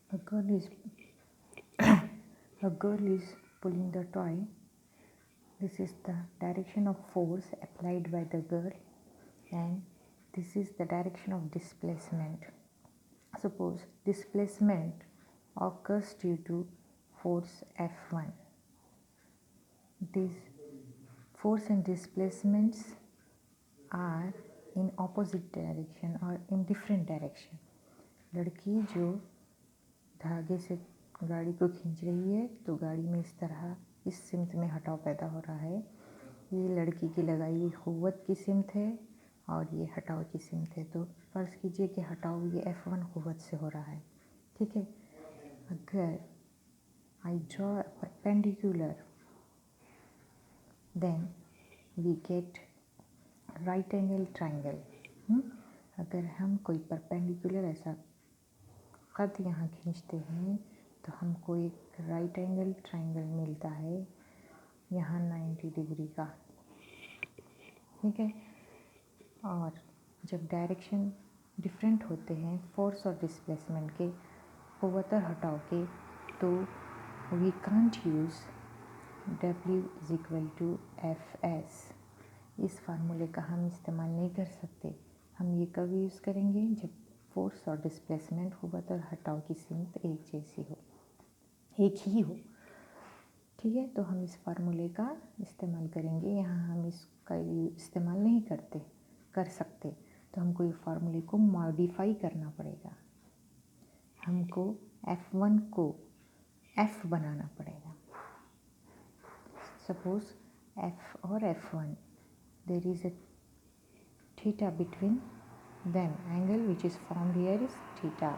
A girl is a girl is pulling the toy. This is the direction of force applied by the girl, and this is the direction of displacement. Suppose displacement occurs due to force F1. These force and displacements are in opposite direction or in different direction. लड़की जो धागे से गाड़ी को खींच रही है तो गाड़ी में इस तरह इस सिमत में हटाव पैदा हो रहा है। ये लड़की की लगाई हुई कुव्वत की सिमत है और ये हटाव की सिमत है। तो फर्ज कीजिए कि हटाव ये F1 कुव्वत से हो रहा है, ठीक है। अगर I draw perpendicular then we get right angle triangle. अगर हम कोई परपेंडिकुलर ऐसा कद यहाँ खींचते हैं तो हमको एक राइट एंगल ट्रायंगल मिलता है यहाँ 90 डिग्री का, ठीक है। और जब डायरेक्शन डिफरेंट होते हैं फोर्स और डिस्प्लेसमेंट के, कुव्वत और हटाव के, तो we can't use W is equal to Fs। इस फार्मूले का हम इस्तेमाल नहीं कर सकते। हम ये कब यूज़ करेंगे जब फोर्स और डिस्प्लेसमेंट कुव्वत और हटाव की सिमत एक जैसी हो, एक ही हो, ठीक है। तो हम इस फार्मूले का इस्तेमाल करेंगे। यहाँ हम इसका इस्तेमाल नहीं कर सकते, तो हमको ये फार्मूले को मॉडिफाई करना पड़ेगा। हमको F1 को F बनाना पड़ेगा। सपोज F और F1 there is a theta between them. Angle which is formed here is theta.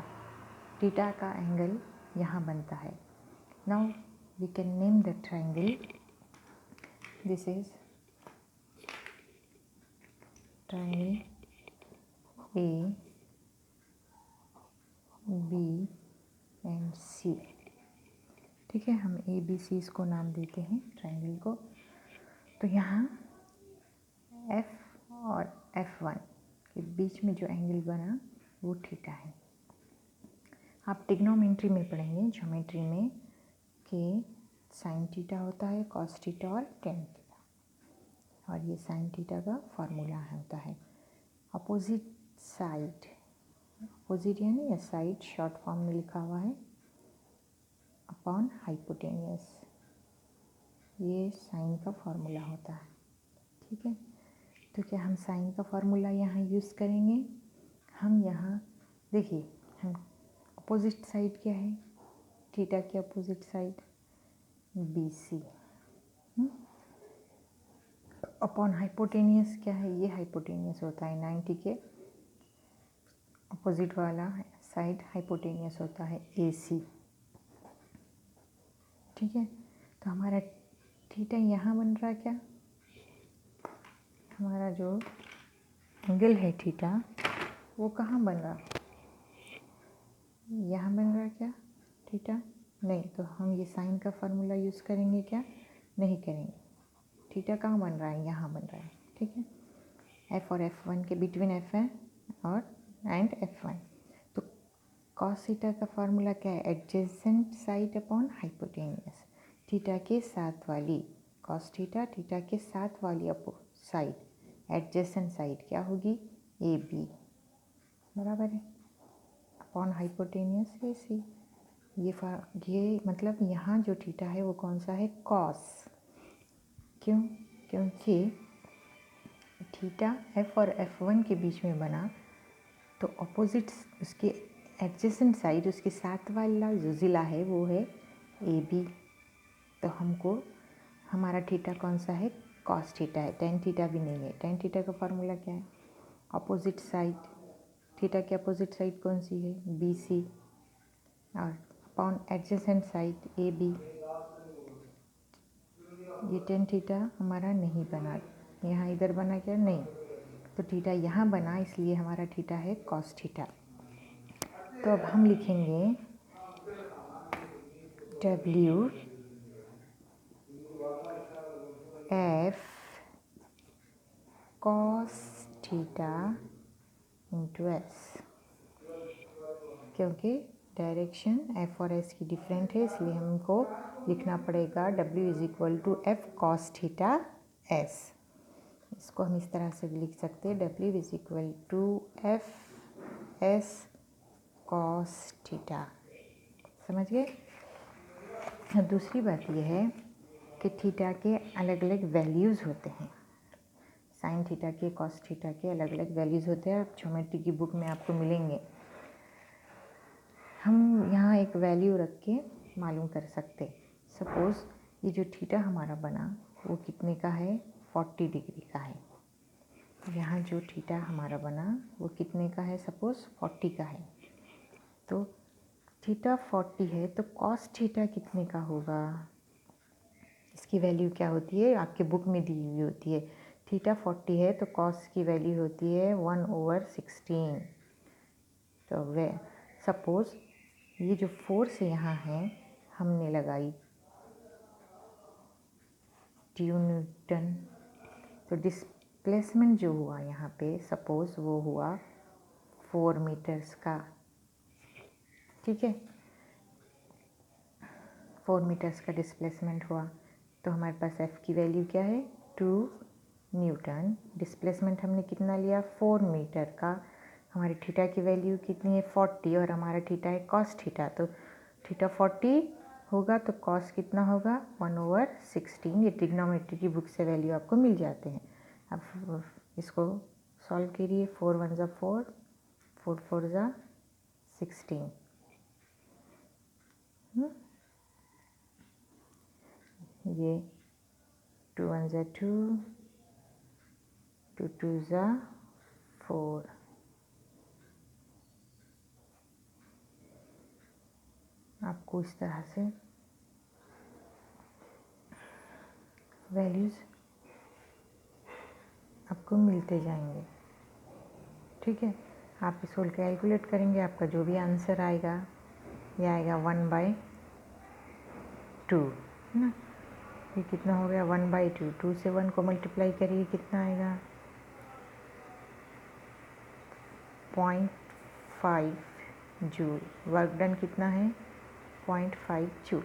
Theta का एंगल यहाँ बनता है। Now we can name the triangle. This is triangle A, B and C, ठीक है। हम A, B, C इसको नाम देते हैं ट्रायंगल को। तो यहाँ F और F1 के बीच में जो एंगल बना वो थीटा है। आप ट्रिग्नोमेट्री में पढ़ेंगे, ज्योमेट्री में, कि साइन थीटा होता है, कॉस थीटा और टेन थीटा, और ये साइन थीटा का फार्मूला होता है। अपोजिट साइड, अपोजिट यानी साइड शॉर्ट फॉर्म में लिखा हुआ है अपॉन हाइपोटेनियस, ये साइन का फार्मूला होता है, ठीक है। तो क्या हम साइन का फार्मूला यहाँ यूज़ करेंगे? हम यहाँ देखिए, हम अपोजिट साइड क्या है, थीटा की opposite side BC, upon hypotenuse क्या है, ये हाइपोटेनियस होता है 90 के अपोजिट वाला साइड हाइपोटेनियस होता है AC, ठीक है। तो हमारा थीटा यहाँ बन रहा क्या, हमारा जो एंगल है थीटा वो कहाँ बन रहा, यहाँ बन रहा क्या थीटा? नहीं। तो हम ये साइन का फार्मूला यूज़ करेंगे क्या? नहीं करेंगे। थीटा कहाँ बन रहा है, यहाँ बन रहा है, ठीक है। F और F1 के बिटवीन F है और एंड F1। तो कॉस थीटा का फार्मूला क्या है, adjacent side upon hypotenuse. Theta के साथ वाली कॉस थीटा, थीटा के साथ वाली साइड एडजेसेंट साइड क्या होगी, AB, बराबर है, अपॉन हाइपोटेनियस AC। ये मतलब यहाँ जो थीटा है वो कौन सा है, कॉस। क्यों? क्योंकि थीटा F और F1 के बीच में बना, तो अपोजिट उसके एडजेसेंट साइड, उसके साथ वाला जो ज़िला है वो है AB। तो हमको हमारा थीटा कौन सा है, कॉस थीटा है, टेन थीटा भी नहीं है। टेन थीटा का फार्मूला क्या है, अपोजिट साइड, थीटा की अपोजिट साइड कौन सी है, BC, और अपॉन एडजेसेंट साइड AB। ये टेन थीटा हमारा नहीं बना, यहाँ इधर बना क्या, नहीं। तो थीटा यहाँ बना, इसलिए हमारा थीटा है कॉस थीटा। तो अब हम लिखेंगे W F cos theta into S, क्योंकि डायरेक्शन एफ और एस की डिफरेंट है, इसलिए हमको लिखना पड़ेगा W is equal to F cos theta S. इसको हम इस तरह से भी लिख सकते हैं, W is equal to F S cos theta. समझ गए। दूसरी बात यह है कि थीटा के अलग अलग वैल्यूज़ होते हैं। साइन थीटा के कॉस थीटा के अलग अलग वैल्यूज़ होते हैं, ज्योमेट्री की बुक में आपको मिलेंगे। हम यहाँ एक वैल्यू रख के मालूम कर सकते। सपोज़ ये जो थीटा हमारा बना वो कितने का है, 40 डिग्री का है। यहाँ जो थीटा हमारा बना वो कितने का है, सपोज़ 40 का है। तो थीटा 40 है तो कॉस थीटा कितने का होगा, इसकी वैल्यू क्या होती है, आपके बुक में दी हुई होती है। थीटा 40 है तो कॉस की वैल्यू होती है 1/16। तो वे सपोज़ ये जो फोर्स यहाँ है हमने लगाई न्यूटन, तो डिस्प्लेसमेंट जो हुआ यहाँ पे सपोज़ वो हुआ 4 मीटर्स का। ठीक है, 4 मीटर्स का डिस्प्लेसमेंट हुआ तो हमारे पास एफ़ की वैल्यू क्या है, 2 न्यूटन। डिस्प्लेसमेंट हमने कितना लिया, 4 मीटर का। हमारी थीटा की वैल्यू कितनी है, 40, और हमारा थीटा है कॉस थीटा। तो थीटा 40 होगा तो कॉस कितना होगा, 1/16। ये ट्रिग्नोमेट्री की बुक से वैल्यू आपको मिल जाते हैं। अब इसको सॉल्व करिए, 4 1 ज़ा 4, 4 4 ज़ा 16। ये 2 1 ज़ा 2, 2 2 ज़ा 4। आपको इस तरह से वैल्यूज़ आपको मिलते जाएंगे। ठीक है, आप इसको कैलकुलेट करेंगे, आपका जो भी आंसर आएगा ये आएगा 1/2, है ना। ये कितना हो गया, 1/2। 2 से 1 को मल्टीप्लाई करिए, कितना आएगा, 0.5 जूल। वर्क डन कितना है, 0.5 जूल।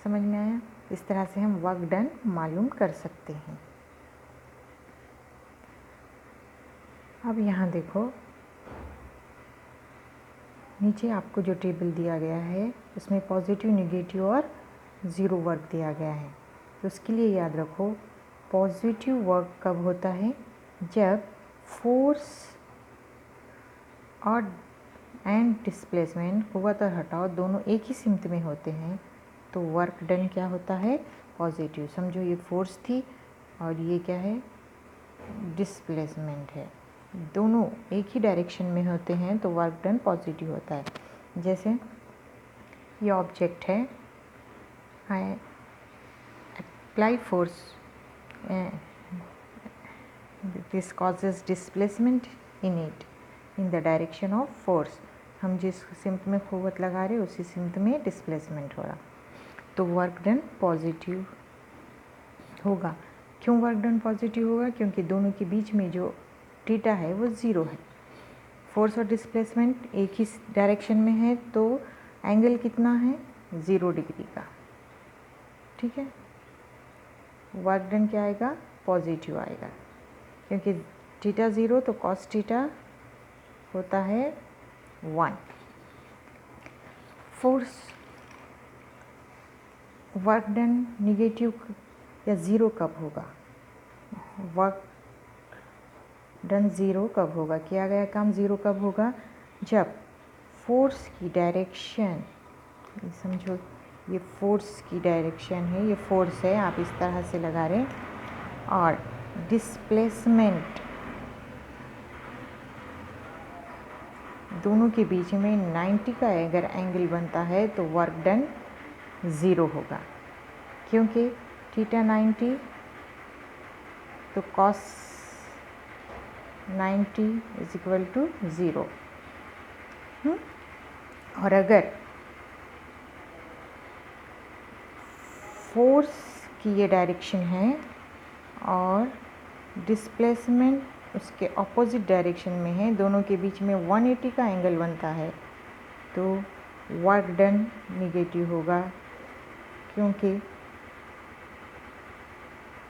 समझ में आया। इस तरह से हम वर्क डन मालूम कर सकते हैं। अब यहाँ देखो, नीचे आपको जो टेबल दिया गया है उसमें पॉजिटिव, नेगेटिव और ज़ीरो वर्क दिया गया है। तो उसके लिए याद रखो, पॉजिटिव वर्क कब होता है, जब फोर्स और एंड डिस्प्लेसमेंट, कुव्वत और हटाव दोनों एक ही सिमत में होते हैं तो वर्क डन क्या होता है, पॉजिटिव। समझो ये फोर्स थी और ये क्या है, डिस्प्लेसमेंट है, दोनों एक ही डायरेक्शन में होते हैं तो वर्क डन पॉजिटिव होता है। जैसे ये ऑब्जेक्ट है, I apply force, this causes displacement in it in the direction of force. हम जिस सिमत में कुव्वत लगा रहे हैं उसी सिमत में डिस्प्लेसमेंट हो रहा, तो वर्क डन पॉजिटिव होगा। क्यों वर्क डन पॉजिटिव होगा, क्योंकि दोनों के बीच में जो थीटा है वो ज़ीरो है। फोर्स और डिस्प्लेसमेंट एक ही डायरेक्शन में है तो एंगल कितना है, 0 डिग्री का। ठीक है, वर्क डन क्या आएगा, पॉजिटिव आएगा, क्योंकि थीटा 0 तो कॉस थीटा होता है 1। फोर्स वर्क डन निगेटिव या ज़ीरो कब होगा, वर्क डन ज़ीरो कब होगा, किया गया काम ज़ीरो कब होगा, जब फोर्स की डायरेक्शन, ये समझो ये फोर्स की डायरेक्शन है, ये फोर्स है, आप इस तरह से लगा रहे हैं, और डिस्प्लेसमेंट दोनों के बीच में 90 का अगर एंगल बनता है तो वर्क डन ज़ीरो होगा, क्योंकि थीटा 90 तो कॉस 90 इज इक्वल टू 0। और अगर फोर्स की ये डायरेक्शन है और डिस्प्लेसमेंट उसके ऑपोजिट डायरेक्शन में है, दोनों के बीच में 180 का एंगल बनता है, तो वर्क डन निगेटिव होगा, क्योंकि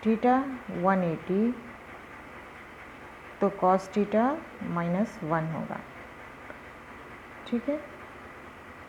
थीटा 180 तो कॉस थीटा -1 होगा। ठीक है।